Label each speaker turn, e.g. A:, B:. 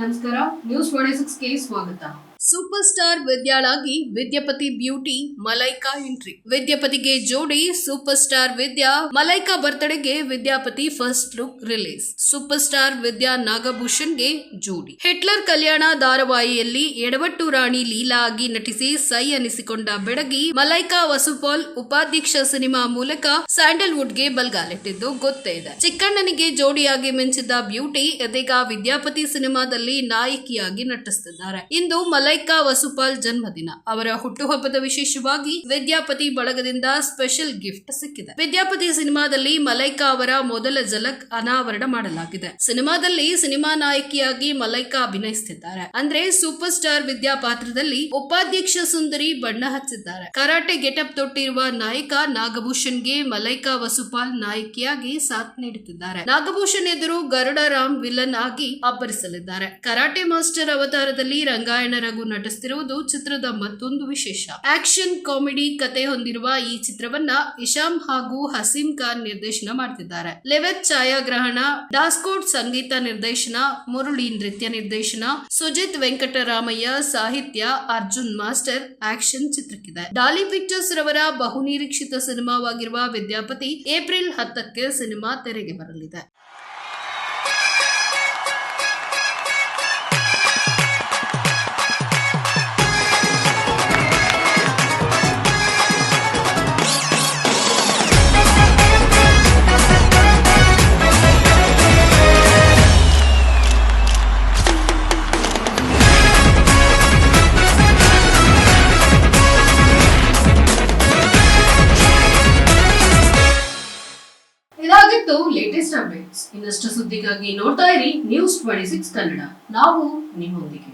A: ನಮಸ್ಕಾರ, ನ್ಯೂಸ್ 26ಗೆ ಸ್ವಾಗತ. ಸೂಪರ್ ಸ್ಟಾರ್ ವಿದ್ಯಾಳಾಗಿ ವಿದ್ಯಾಪತಿ ಬ್ಯೂಟಿ ಮಲೈಕಾ ಎಂಟ್ರಿ. ವಿದ್ಯಾಪತಿಗೆ ಜೋಡಿ ಸೂಪರ್ ಸ್ಟಾರ್ ವಿದ್ಯಾ. ಮಲೈಕಾ ಬರ್ತ್ಡೇಗೆ Vidyapati first look release. Super star Vidya ನಾಗಭೂಷಣ್ಗೆ ಜೋಡಿ. ಹಿಟ್ಲರ್ ಕಲ್ಯಾಣ ಧಾರಾವಾಹಿಯಲ್ಲಿ ಎಡವಟ್ಟು ರಾಣಿ ಲೀಲಾ ಆಗಿ ನಟಿಸಿ ಸೈ ಅನಿಸಿಕೊಂಡ ಬೆಡಗಿ ಮಲೈಕಾ ವಸುಪಾಲ್ ಉಪಾಧ್ಯಕ್ಷ ಸಿನಿಮಾ ಮೂಲಕ ಸ್ಯಾಂಡಲ್ವುಡ್ಗೆ ಬಲ್ಗಾಲಿಟ್ಟಿದ್ದು ಗೊತ್ತೇ ಇದೆ. ಚಿಕ್ಕಣ್ಣನಿಗೆ ಜೋಡಿಯಾಗಿ ಮಿಂಚಿದ್ದ ಬ್ಯೂಟಿ ಇದೀಗ ವಿದ್ಯಾಪತಿ ಸಿನಿಮಾದಲ್ಲಿ ನಾಯಕಿಯಾಗಿ ನಟಿಸುತ್ತಿದ್ದಾರೆ. ಇಂದು ಮಲೈಕಾ ವಸುಪಾಲ್ ಜನ್ಮದಿನ. ಅವರ ಹುಟ್ಟುಹಬ್ಬದ ವಿಶೇಷವಾಗಿ ವಿದ್ಯಾಪತಿ ಬಳಗದಿಂದ ಸ್ಪೆಷಲ್ ಗಿಫ್ಟ್ ಸಿಕ್ಕಿದೆ. ವಿದ್ಯಾಪತಿ ಸಿನಿಮಾದಲ್ಲಿ ಮಲೈಕಾ ಅವರ ಮೊದಲ ಝಲಕ್ ಅನಾವರಣ ಮಾಡಲಾಗಿದೆ. ಸಿನಿಮಾದಲ್ಲಿ ಸಿನಿಮಾ ನಾಯಕಿಯಾಗಿ ಮಲೈಕಾ ಅಭಿನಯಿಸುತ್ತಿದ್ದಾರೆ. ಅಂದ್ರೆ ಸೂಪರ್ ಸ್ಟಾರ್ ವಿದ್ಯಾ ಪಾತ್ರದಲ್ಲಿ ಉಪಾಧ್ಯಕ್ಷ ಸುಂದರಿ ಬಣ್ಣ ಹಚ್ಚಿದ್ದಾರೆ. ಕರಾಟೆ ಗೆಟಪ್ ತೊಟ್ಟಿರುವ ನಾಯಕ ನಾಗಭೂಷಣ್ಗೆ ಮಲೈಕಾ ವಸುಪಾಲ್ ನಾಯಕಿಯಾಗಿ ಸಾಥ್ ನೀಡುತ್ತಿದ್ದಾರೆ. ನಾಗಭೂಷಣ್ ಎದುರು ಗರುಡ ರಾಮ್ ವಿಲನ್ ಆಗಿ ಅಬ್ಬರಿಸಲಿದ್ದಾರೆ. ಕರಾಟೆ ಮಾಸ್ಟರ್ ಅವತಾರದಲ್ಲಿ ರಂಗಾಯಣ ರಘು ನಟಿಸುತ್ತಿರುವುದು ಚಿತ್ರದ ಮತ್ತೊಂದು ವಿಶೇಷ. ಆಕ್ಷನ್ ಕಾಮಿಡಿ ಕತೆ ಹೊಂದಿರುವ ಈ ಚಿತ್ರವನ್ನ ಇಶಾಮ್ ಹಾಗೂ ಹಸೀಂ ಖಾನ್ ನಿರ್ದೇಶನ ಮಾಡುತ್ತಿದ್ದಾರೆ. ಲೆವೆತ್ ಛಾಯಾಗ್ರಹಣ, ಡಾಸ್ಕೋಟ್ ಸಂಗೀತ ನಿರ್ದೇಶನ, ಮುರಳಿ ನೃತ್ಯ ನಿರ್ದೇಶನ, ಸುಜಿತ್ ವೆಂಕಟರಾಮಯ್ಯ ಸಾಹಿತ್ಯ, ಅರ್ಜುನ್ ಮಾಸ್ಟರ್ ಆಕ್ಷನ್ ಚಿತ್ರಕ್ಕಿದೆ. ಡಾಲಿ ಪಿಕ್ಚರ್ಸ್ ರವರ ಬಹುನಿರೀಕ್ಷಿತ ಸಿನಿಮಾವಾಗಿರುವ ವಿದ್ಯಾಪತಿ ಏಪ್ರಿಲ್ 10ಕ್ಕೆ ಸಿನಿಮಾ ತೆರೆಗೆ ಬರಲಿದೆ. ಇದಾಗಿತ್ತು ಲೇಟೆಸ್ಟ್ ಅಪ್ಡೇಟ್ಸ್. ಇನ್ನಷ್ಟು ಸುದ್ದಿಗಾಗಿ ನೋಡ್ತಾ ಇರಿ ನ್ಯೂಸ್ 26 ಕನ್ನಡ. ನಾವು ನಿಮ್ಮೊಂದಿಗೆ.